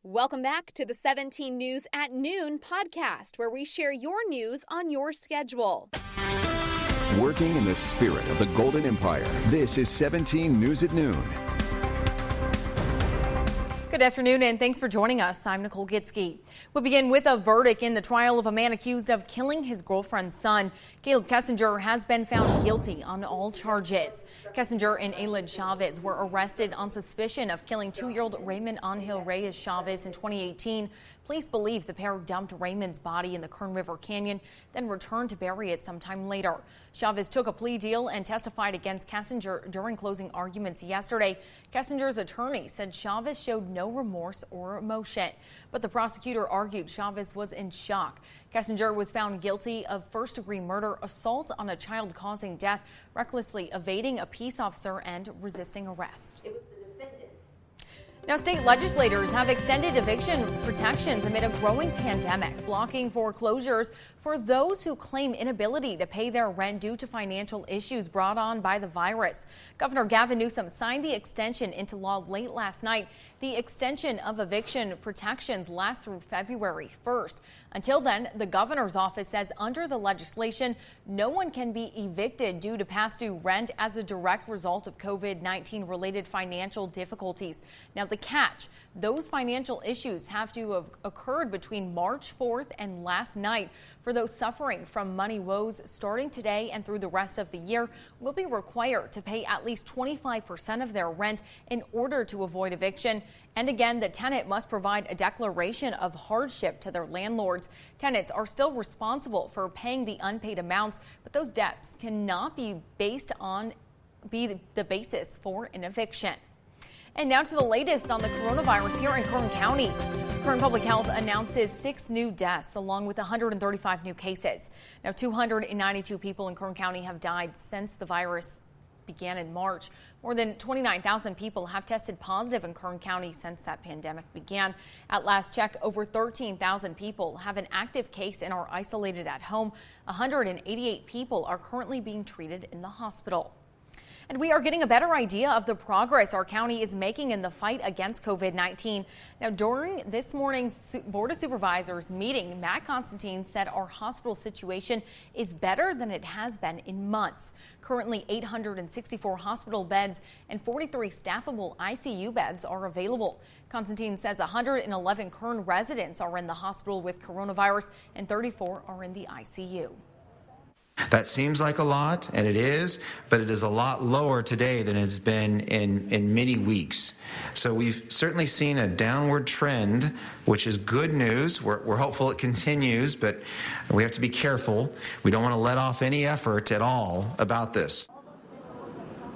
Welcome back to the 17 News at Noon podcast, where we share your news on your schedule. Working in the spirit of the Golden Empire, this is 17 News at Noon. Good afternoon, and thanks for joining us. I'm Nicole Gitsky. We'll begin with a verdict in the trial of a man accused of killing his girlfriend's son. Caleb Kessinger has been found guilty on all charges. Kessinger and Aylin Chavez were arrested on suspicion of killing 2-year-old Raymond Angel Reyes Chavez in 2018. Police believe the pair dumped Raymond's body in the Kern River Canyon, then returned to bury it sometime later. Chavez took a plea deal and testified against Kessinger during closing arguments yesterday. Kessinger's attorney said Chavez showed no remorse or emotion, but the prosecutor argued Chavez was in shock. Kessinger was found guilty of first-degree murder, assault on a child causing death, recklessly evading a peace officer, and resisting arrest. Now, state legislators have extended eviction protections amid a growing pandemic, blocking foreclosures for those who claim inability to pay their rent due to financial issues brought on by the virus. Governor Gavin Newsom signed the extension into law late last night. The extension of eviction protections lasts through February 1st. Until then, the governor's office says under the legislation, no one can be evicted due to past due rent as a direct result of COVID-19 related financial difficulties. Now, the catch, those financial issues have to have occurred between March 4th and last night. For those suffering from money woes, starting today and through the rest of the year, will be required to pay at least 25% of their rent in order to avoid eviction. And again, the tenant must provide a declaration of hardship to their landlords. Tenants are still responsible for paying the unpaid amounts, but those debts cannot be the basis for an eviction. And now to the latest on the coronavirus here in Kern County. Kern Public Health announces 6 new deaths along with 135 new cases. Now, 292 people in Kern County have died since the virus began in March. More than 29,000 people have tested positive in Kern County since that pandemic began. At last check, over 13,000 people have an active case and are isolated at home. 188 people are currently being treated in the hospital. And we are getting a better idea of the progress our county is making in the fight against COVID-19. Now, during this morning's Board of Supervisors meeting, Matt Constantine said our hospital situation is better than it has been in months. Currently, 864 hospital beds and 43 staffable ICU beds are available. Constantine says 111 Kern residents are in the hospital with coronavirus and 34 are in the ICU. That seems like a lot, and it is, but it is a lot lower today than it's been in many weeks. So we've certainly seen a downward trend, which is good news. We're hopeful it continues, but we have to be careful. We don't want to let off any effort at all about this.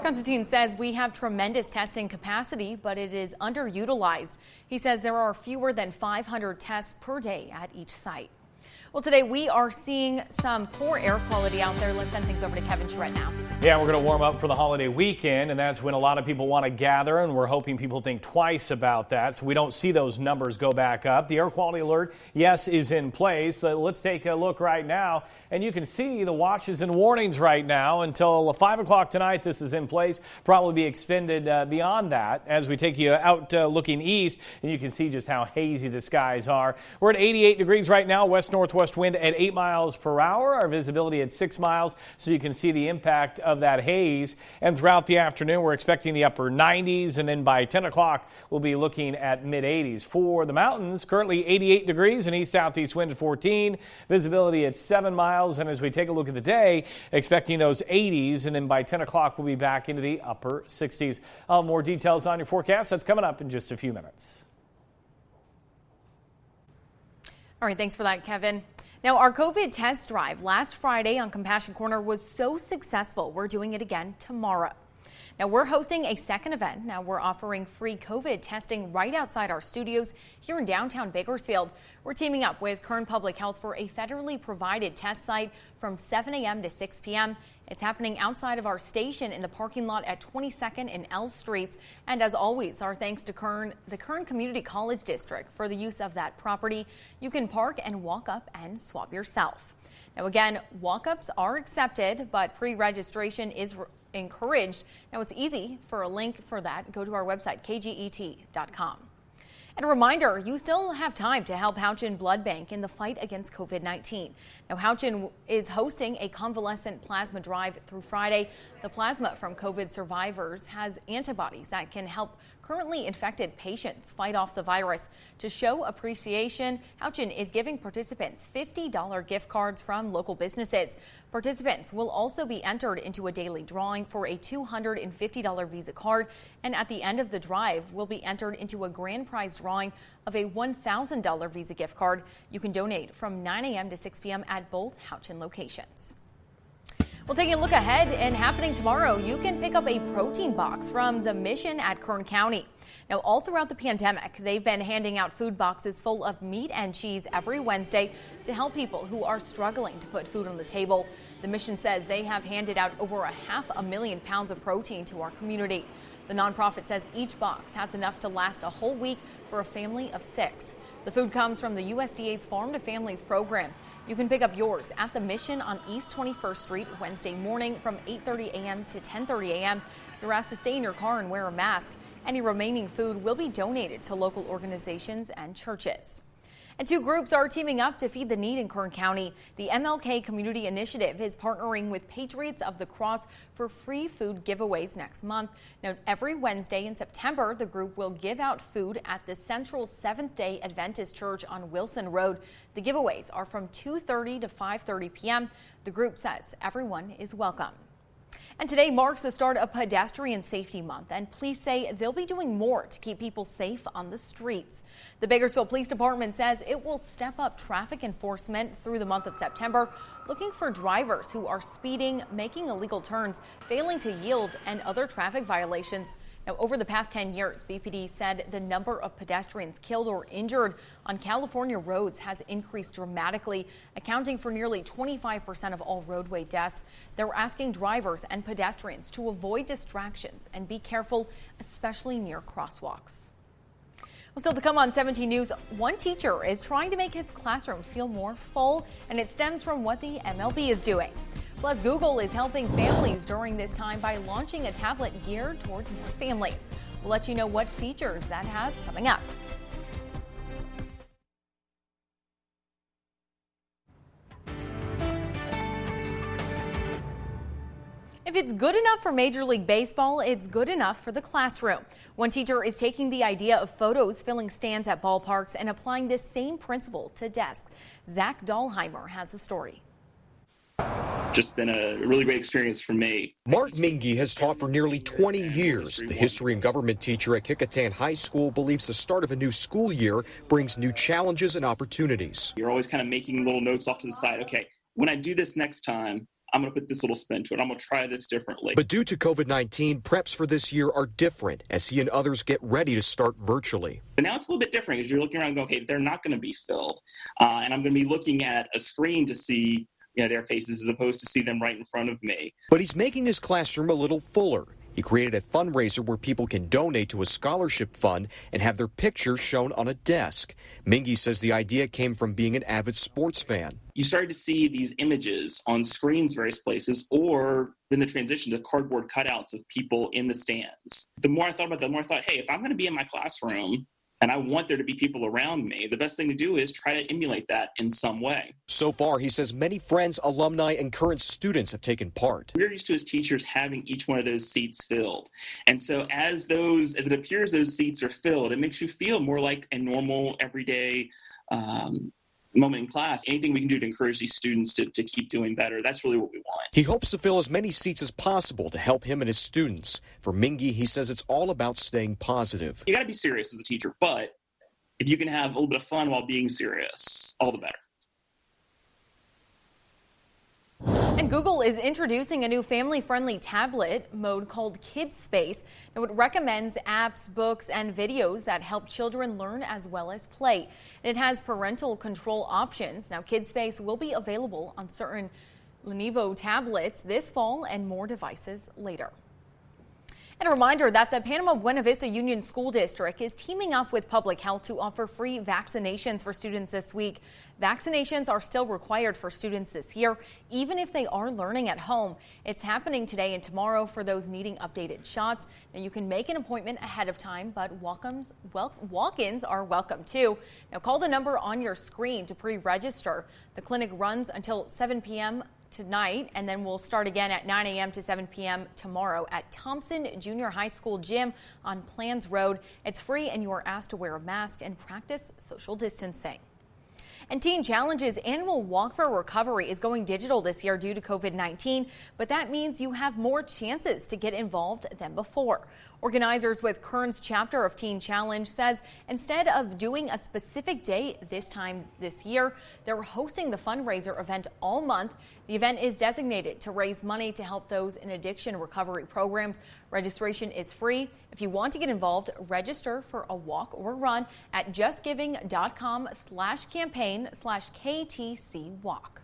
Constantine says we have tremendous testing capacity, but it is underutilized. He says there are fewer than 500 tests per day at each site. Well, today we are seeing some poor air quality out there. Let's send things over to Kevin Schmidt now. Yeah, we're going to warm up for the holiday weekend, and that's when a lot of people want to gather, and we're hoping people think twice about that so we don't see those numbers go back up. The air quality alert, yes, is in place. Let's take a look right now, and you can see the watches and warnings right now until 5 o'clock tonight. This is in place, probably be extended beyond that as we take you out looking east, and you can see just how hazy the skies are. We're at 88 degrees right now, west-northwest wind at 8 miles per hour, our visibility at 6 miles, so you can see the impact of that haze. And throughout the afternoon, we're expecting the upper 90s, and then by 10 o'clock, we'll be looking at mid-80s. For the mountains, currently 88 degrees and east-southeast wind at 14, visibility at 7 miles, and as we take a look at the day, expecting those 80s, and then by 10 o'clock, we'll be back into the upper 60s. I'll have more details on your forecast. That's coming up in just a few minutes. All right, thanks for that, Kevin. Now, our COVID test drive last Friday on Compassion Corner was so successful, we're doing it again tomorrow. Now, we're hosting a second event. Now, we're offering free COVID testing right outside our studios here in downtown Bakersfield. We're teaming up with Kern Public Health for a federally provided test site from 7 a.m. to 6 p.m. It's happening outside of our station in the parking lot at 22nd and L Streets. And as always, our thanks to the Kern Community College District for the use of that property. You can park and walk up and swab yourself. Now, again, walk-ups are accepted, but pre-registration is encouraged. Now, it's easy. For a link for that, go to our website, kget.com. And a reminder, you still have time to help Houchin Blood Bank in the fight against COVID-19. Now, Houchin is hosting a convalescent plasma drive through Friday. The plasma from COVID survivors has antibodies that can help currently infected patients fight off the virus. To show appreciation, Houchin is giving participants $50 gift cards from local businesses. Participants will also be entered into a daily drawing for a $250 Visa card, and at the end of the drive will be entered into a grand prize drawing of a $1,000 Visa gift card. You can donate from 9 a.m. to 6 p.m. at both Houchin locations. Well, taking a look ahead and happening tomorrow, you can pick up a protein box from the Mission at Kern County. Now, all throughout the pandemic, they've been handing out food boxes full of meat and cheese every Wednesday to help people who are struggling to put food on the table. The Mission says they have handed out over 500,000 pounds of protein to our community. The nonprofit says each box has enough to last a whole week for a family of 6. The food comes from the USDA's Farm to Families program. You can pick up yours at the Mission on East 21st Street Wednesday morning from 8:30 a.m. to 10:30 a.m. You're asked to stay in your car and wear a mask. Any remaining food will be donated to local organizations and churches. And 2 groups are teaming up to feed the need in Kern County. The MLK Community Initiative is partnering with Patriots of the Cross for free food giveaways next month. Now, every Wednesday in September, the group will give out food at the Central Seventh-day Adventist Church on Wilson Road. The giveaways are from 2:30 to 5:30 p.m. The group says everyone is welcome. And today marks the start of Pedestrian Safety Month, and police say they'll be doing more to keep people safe on the streets. The Bakersfield Police Department says it will step up traffic enforcement through the month of September, looking for drivers who are speeding, making illegal turns, failing to yield, and other traffic violations. Now, over the past 10 years, BPD said the number of pedestrians killed or injured on California roads has increased dramatically, accounting for nearly 25% of all roadway deaths. They're asking drivers and pedestrians to avoid distractions and be careful, especially near crosswalks. Well, still to come on 17 News, one teacher is trying to make his classroom feel more full, and it stems from what the MLB is doing. Plus, Google is helping families during this time by launching a tablet geared towards more families. We'll let you know what features that has coming up. If it's good enough for Major League Baseball, it's good enough for the classroom. One teacher is taking the idea of photos filling stands at ballparks and applying this same principle to desks. Zach Dahlheimer has the story. Just been a really great experience for me. Mark Mingy has taught for nearly 20 years. The history and government teacher at Kecoughtan High School believes the start of a new school year brings new challenges and opportunities. You're always kind of making little notes off to the side. Okay, when I do this next time, I'm going to put this little spin to it. I'm going to try this differently. But due to COVID-19, preps for this year are different as he and others get ready to start virtually. But now it's a little bit different because you're looking around and going, okay, they're not going to be filled. And I'm going to be looking at a screen to see their faces as opposed to see them right in front of me. But he's making his classroom a little fuller. He created a fundraiser where people can donate to a scholarship fund and have their pictures shown on a desk. Mingy says the idea came from being an avid sports fan. You started to see these images on screens various places, or then the transition to cardboard cutouts of people in the stands. The more I thought about that, the more I thought, hey, if I'm going to be in my classroom and I want there to be people around me, the best thing to do is try to emulate that in some way. So far, he says many friends, alumni, and current students have taken part. We're used to as teachers having each one of those seats filled. And so as it appears those seats are filled, it makes you feel more like a normal, everyday moment in class. Anything we can do to encourage these students to keep doing better, that's really what we want. He hopes to fill as many seats as possible to help him and his students. For Mingy, he says it's all about staying positive. You got to be serious as a teacher, but if you can have a little bit of fun while being serious, all the better. And Google is introducing a new family-friendly tablet mode called Kids Space. Now, it recommends apps, books, and videos that help children learn as well as play. And it has parental control options. Now, Kids Space will be available on certain Lenovo tablets this fall and more devices later. And a reminder that the Panama Buena Vista Union School District is teaming up with Public Health to offer free vaccinations for students this week. Vaccinations are still required for students this year, even if they are learning at home. It's happening today and tomorrow for those needing updated shots. Now, you can make an appointment ahead of time, but walk-ins are welcome too. Now, call the number on your screen to pre-register. The clinic runs until 7 p.m. tonight, and then we'll start again at 9 a.m. to 7 p.m. tomorrow at Thompson Junior High School Gym on Plans Road. It's free, and you are asked to wear a mask and practice social distancing. And Teen Challenge's annual Walk for Recovery is going digital this year due to COVID-19, but that means you have more chances to get involved than before. Organizers with Kern's chapter of Teen Challenge says instead of doing a specific day this year, they're hosting the fundraiser event all month. The event is designated to raise money to help those in addiction recovery programs. Registration is free. If you want to get involved, register for a walk or run at justgiving.com/campaign/KTC Walk.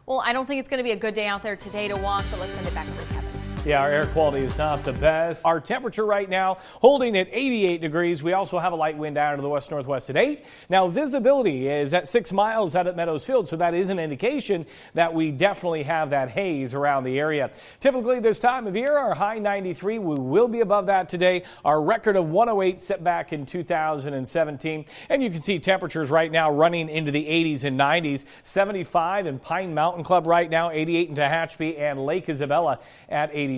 Well, I don't think it's going to be a good day out there today to walk, but let's send it back to Kevin. Yeah, our air quality is not the best. Our temperature right now holding at 88 degrees. We also have a light wind out of the west-northwest at 8. Now, visibility is at 6 miles out at Meadows Field, so that is an indication that we definitely have that haze around the area. Typically this time of year, our high 93. We will be above that today. Our record of 108 set back in 2017. And you can see temperatures right now running into the 80s and 90s. 75 in Pine Mountain Club right now, 88 in Tehachapi, and Lake Isabella at 84.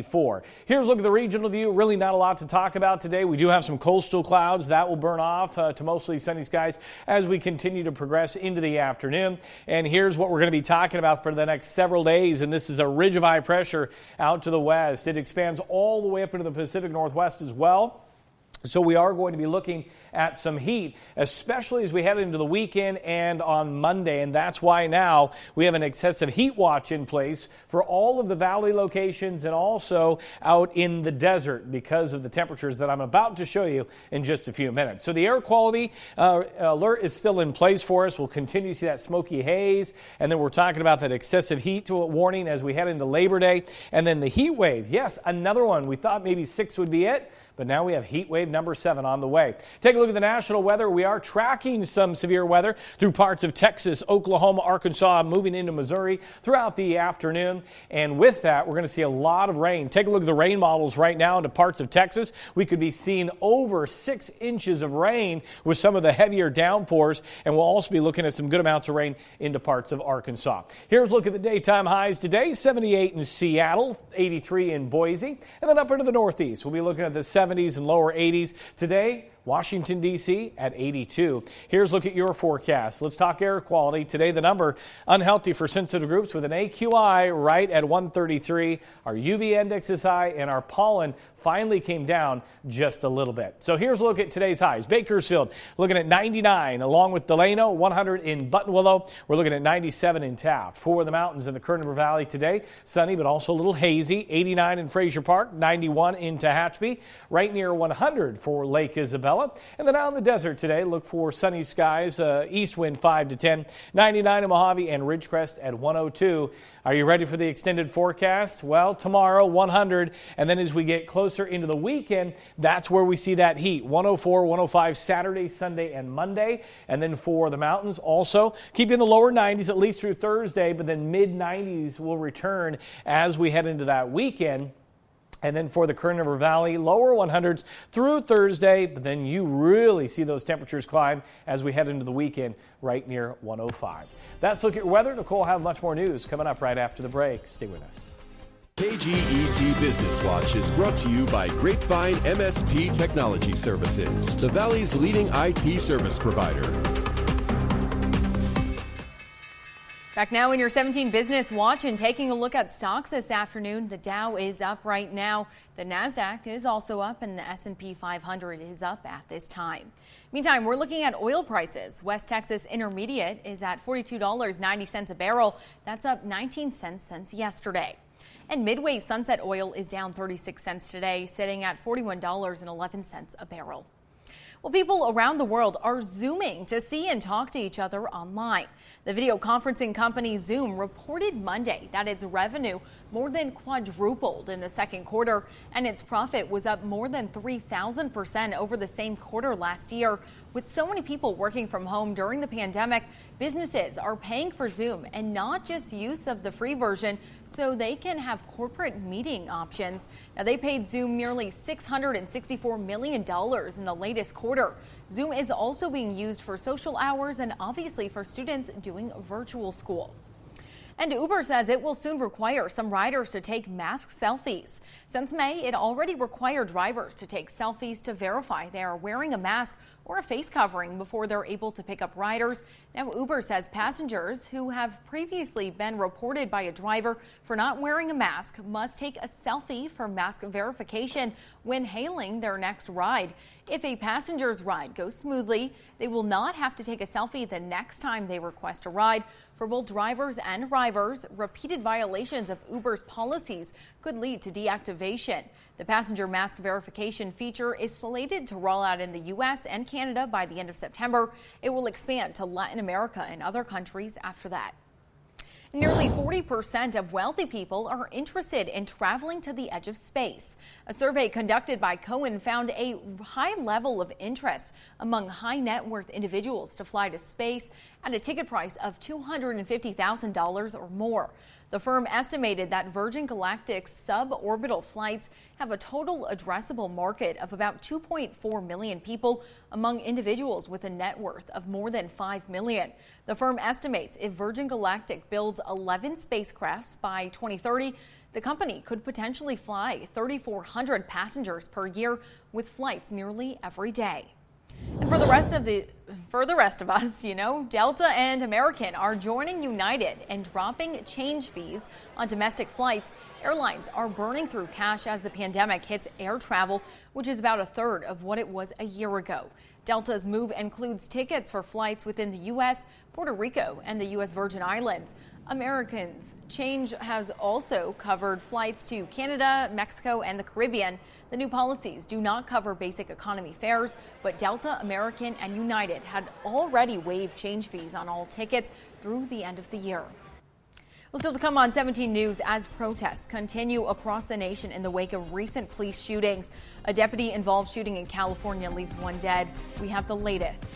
Here's a look at the regional view. Really not a lot to talk about today. We do have some coastal clouds that will burn off to mostly sunny skies as we continue to progress into the afternoon. And here's what we're going to be talking about for the next several days. And this is a ridge of high pressure out to the west. It expands all the way up into the Pacific Northwest as well. So we are going to be looking at some heat, especially as we head into the weekend and on Monday. And that's why now we have an excessive heat watch in place for all of the valley locations and also out in the desert because of the temperatures that I'm about to show you in just a few minutes. So the air quality alert is still in place for us. We'll continue to see that smoky haze. And then we're talking about that excessive heat warning as we head into Labor Day. And then the heat wave. Yes, another one. We thought maybe 6 would be it, but now we have heat wave number 7 on the way. Take a look at the national weather. We are tracking some severe weather through parts of Texas, Oklahoma, Arkansas, moving into Missouri throughout the afternoon. And with that, we're going to see a lot of rain. Take a look at the rain models right now into parts of Texas. We could be seeing over 6 inches of rain with some of the heavier downpours. And we'll also be looking at some good amounts of rain into parts of Arkansas. Here's a look at the daytime highs today. 78 in Seattle, 83 in Boise. And then up into the northeast, we'll be looking at the 70s and lower 80s today. Washington, D.C. at 82. Here's a look at your forecast. Let's talk air quality. Today, the number unhealthy for sensitive groups with an AQI right at 133. Our UV index is high, and our pollen finally came down just a little bit. So here's a look at today's highs. Bakersfield looking at 99, along with Delano, 100 in Buttonwillow. We're looking at 97 in Taft. For the mountains in the Kern River Valley today, sunny but also a little hazy. 89 in Fraser Park, 91 in Tehachapi, right near 100 for Lake Isabella. And then out in the desert today, look for sunny skies, east wind 5 to 10, 99 in Mojave and Ridgecrest at 102. Are you ready for the extended forecast? Well, tomorrow 100, and then as we get closer into the weekend, that's where we see that heat. 104, 105 Saturday, Sunday, and Monday. And then for the mountains also, keep in the lower 90s at least through Thursday, but then mid-90s will return as we head into that weekend. And then for the Kern River Valley, lower 100s through Thursday, but then you really see those temperatures climb as we head into the weekend right near 105. That's a look at your weather. Nicole will have much more news coming up right after the break. Stay with us. KGET Business Watch is brought to you by Grapevine MSP Technology Services, the Valley's leading IT service provider. Back now in your 17 Business Watch and taking a look at stocks this afternoon. The Dow is up right now. The NASDAQ is also up and the S&P 500 is up at this time. Meantime, we're looking at oil prices. West Texas Intermediate is at $42.90 a barrel. That's up 19 cents since yesterday. And Midway Sunset Oil is down 36 cents today, sitting at $41.11 a barrel. Well, people around the world are Zooming to see and talk to each other online. The video conferencing company Zoom reported Monday that its revenue more than quadrupled in the second quarter, and its profit was up more than 3,000% over the same quarter last year. With so many people working from home during the pandemic, businesses are paying for Zoom and not just use of the free version so they can have corporate meeting options. Now, they paid Zoom nearly $664 million in the latest quarter. Zoom is also being used for social hours and obviously for students doing virtual school. And Uber says it will soon require some riders to take mask selfies. Since May, it already required drivers to take selfies to verify they are wearing a mask or a face covering before they're able to pick up riders. Now, Uber says passengers who have previously been reported by a driver for not wearing a mask must take a selfie for mask verification when hailing their next ride. If a passenger's ride goes smoothly, they will not have to take a selfie the next time they request a ride. For both drivers and riders, repeated violations of Uber's policies could lead to deactivation. The passenger mask verification feature is slated to roll out in the U.S. and Canada by the end of September. It will expand to Latin America and other countries after that. Nearly 40% of wealthy people are interested in traveling to the edge of space. A survey conducted by Cohen found a high level of interest among high net worth individuals to fly to space at a ticket price of $250,000 or more. The firm estimated that Virgin Galactic's suborbital flights have a total addressable market of about 2.4 million people among individuals with a net worth of more than $5 million. The firm estimates if Virgin Galactic builds 11 spacecrafts by 2030, the company could potentially fly 3,400 passengers per year with flights nearly every day. And for the rest of us, Delta and American are joining United and dropping change fees on domestic flights. Airlines are burning through cash as the pandemic hits air travel, which is about a third of what it was a year ago. Delta's move includes tickets for flights within the U.S., Puerto Rico, and the U.S. Virgin Islands. American's change has also covered flights to Canada, Mexico, and the Caribbean. The new policies do not cover basic economy fares, but Delta, American, and United had already waived change fees on all tickets through the end of the year. Well, still to come on 17 News as protests continue across the nation in the wake of recent police shootings. A deputy-involved shooting in California leaves one dead. We have the latest.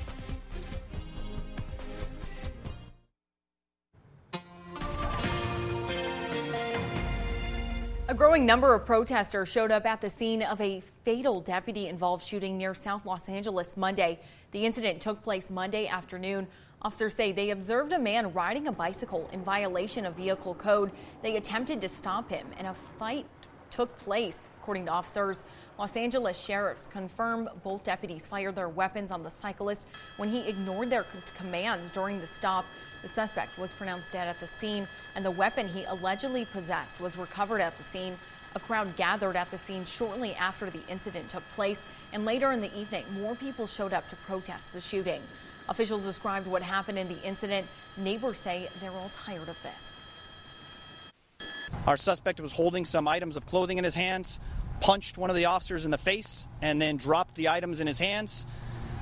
A growing number of protesters showed up at the scene of a fatal deputy-involved shooting near South Los Angeles Monday. The incident took place Monday afternoon. Officers say they observed a man riding a bicycle in violation of vehicle code. They attempted to stop him, and a fight took place, according to officers. Los Angeles sheriffs confirm both deputies fired their weapons on the cyclist when he ignored their commands during the stop. The suspect was pronounced dead at the scene, and the weapon he allegedly possessed was recovered at the scene. A crowd gathered at the scene shortly after the incident took place, and later in the evening, more people showed up to protest the shooting. Officials described what happened in the incident. Neighbors say they're all tired of this. Our suspect was holding some items of clothing in his hands, punched one of the officers in the face, and then dropped the items in his hands.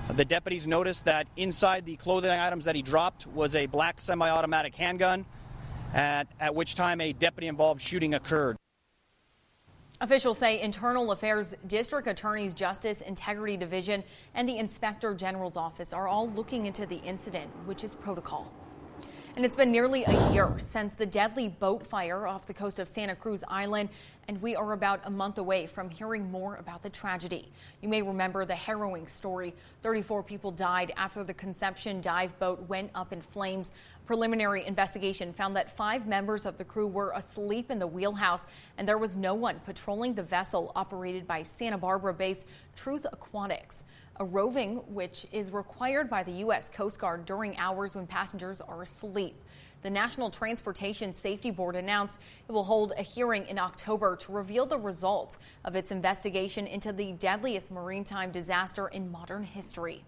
The deputies noticed that inside the clothing items that he dropped was a black semi-automatic handgun, at which time a deputy-involved shooting occurred. Officials say Internal Affairs District Attorney's Justice Integrity Division and the Inspector General's office are all looking into the incident, which is protocol. And it's been nearly a year since the deadly boat fire off the coast of Santa Cruz Island, and we are about a month away from hearing more about the tragedy. You may remember the harrowing story. 34 people died after the Conception dive boat went up in flames. Preliminary investigation found that 5 members of the crew were asleep in the wheelhouse, and there was no one patrolling the vessel operated by Santa Barbara-based Truth Aquatics, a roving which is required by the U.S. Coast Guard during hours when passengers are asleep. The National Transportation Safety Board announced it will hold a hearing in October to reveal the results of its investigation into the deadliest maritime disaster in modern history.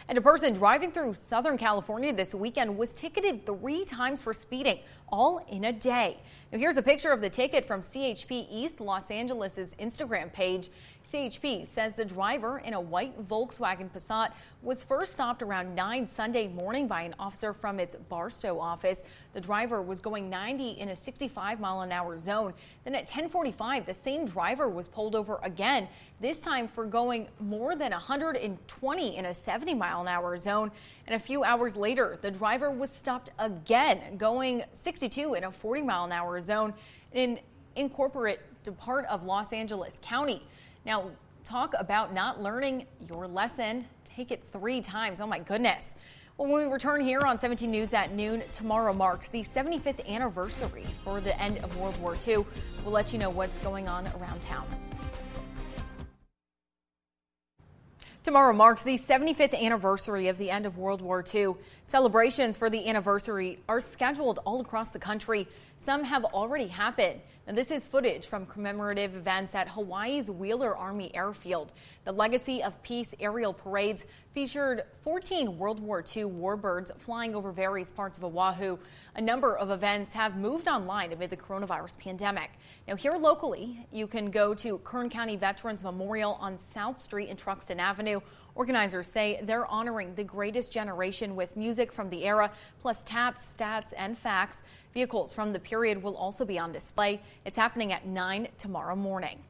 And a person driving through Southern California this weekend was ticketed 3 times for speeding, all in a day. Now here's a picture of the ticket from CHP East Los Angeles' Instagram page. CHP says the driver in a white Volkswagen Passat was first stopped around 9 Sunday morning by an officer from its Barstow office. The driver was going 90 in a 65-mile-an-hour zone. Then at 10:45, the same driver was pulled over again, this time for going more than 120 in a 70-mile-an-hour zone. And a few hours later, the driver was stopped again, going 62 in a 40-mile-an-hour zone in incorporate part of Los Angeles County. Now, talk about not learning your lesson. Take it 3 times. Oh, my goodness. Well, when we return here on 17 News at noon, tomorrow marks the 75th anniversary for the end of World War II. We'll let you know what's going on around town. Tomorrow marks the 75th anniversary of the end of World War II. Celebrations for the anniversary are scheduled all across the country. Some have already happened. Now, this is footage from commemorative events at Hawaii's Wheeler Army Airfield. The Legacy of Peace aerial parades featured 14 World War II warbirds flying over various parts of Oahu. A number of events have moved online amid the coronavirus pandemic. Now, here locally, you can go to Kern County Veterans Memorial on South Street and Truxton Avenue. Organizers say they're honoring the greatest generation with music from the era, plus taps, stats, and facts. Vehicles from the period will also be on display. It's happening at 9 tomorrow morning.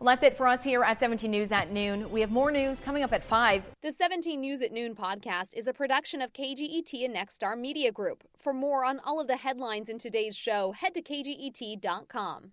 Well, that's it for us here at 17 News at noon. We have more news coming up at 5. The 17 News at Noon podcast is a production of KGET and Nexstar Media Group. For more on all of the headlines in today's show, head to kget.com.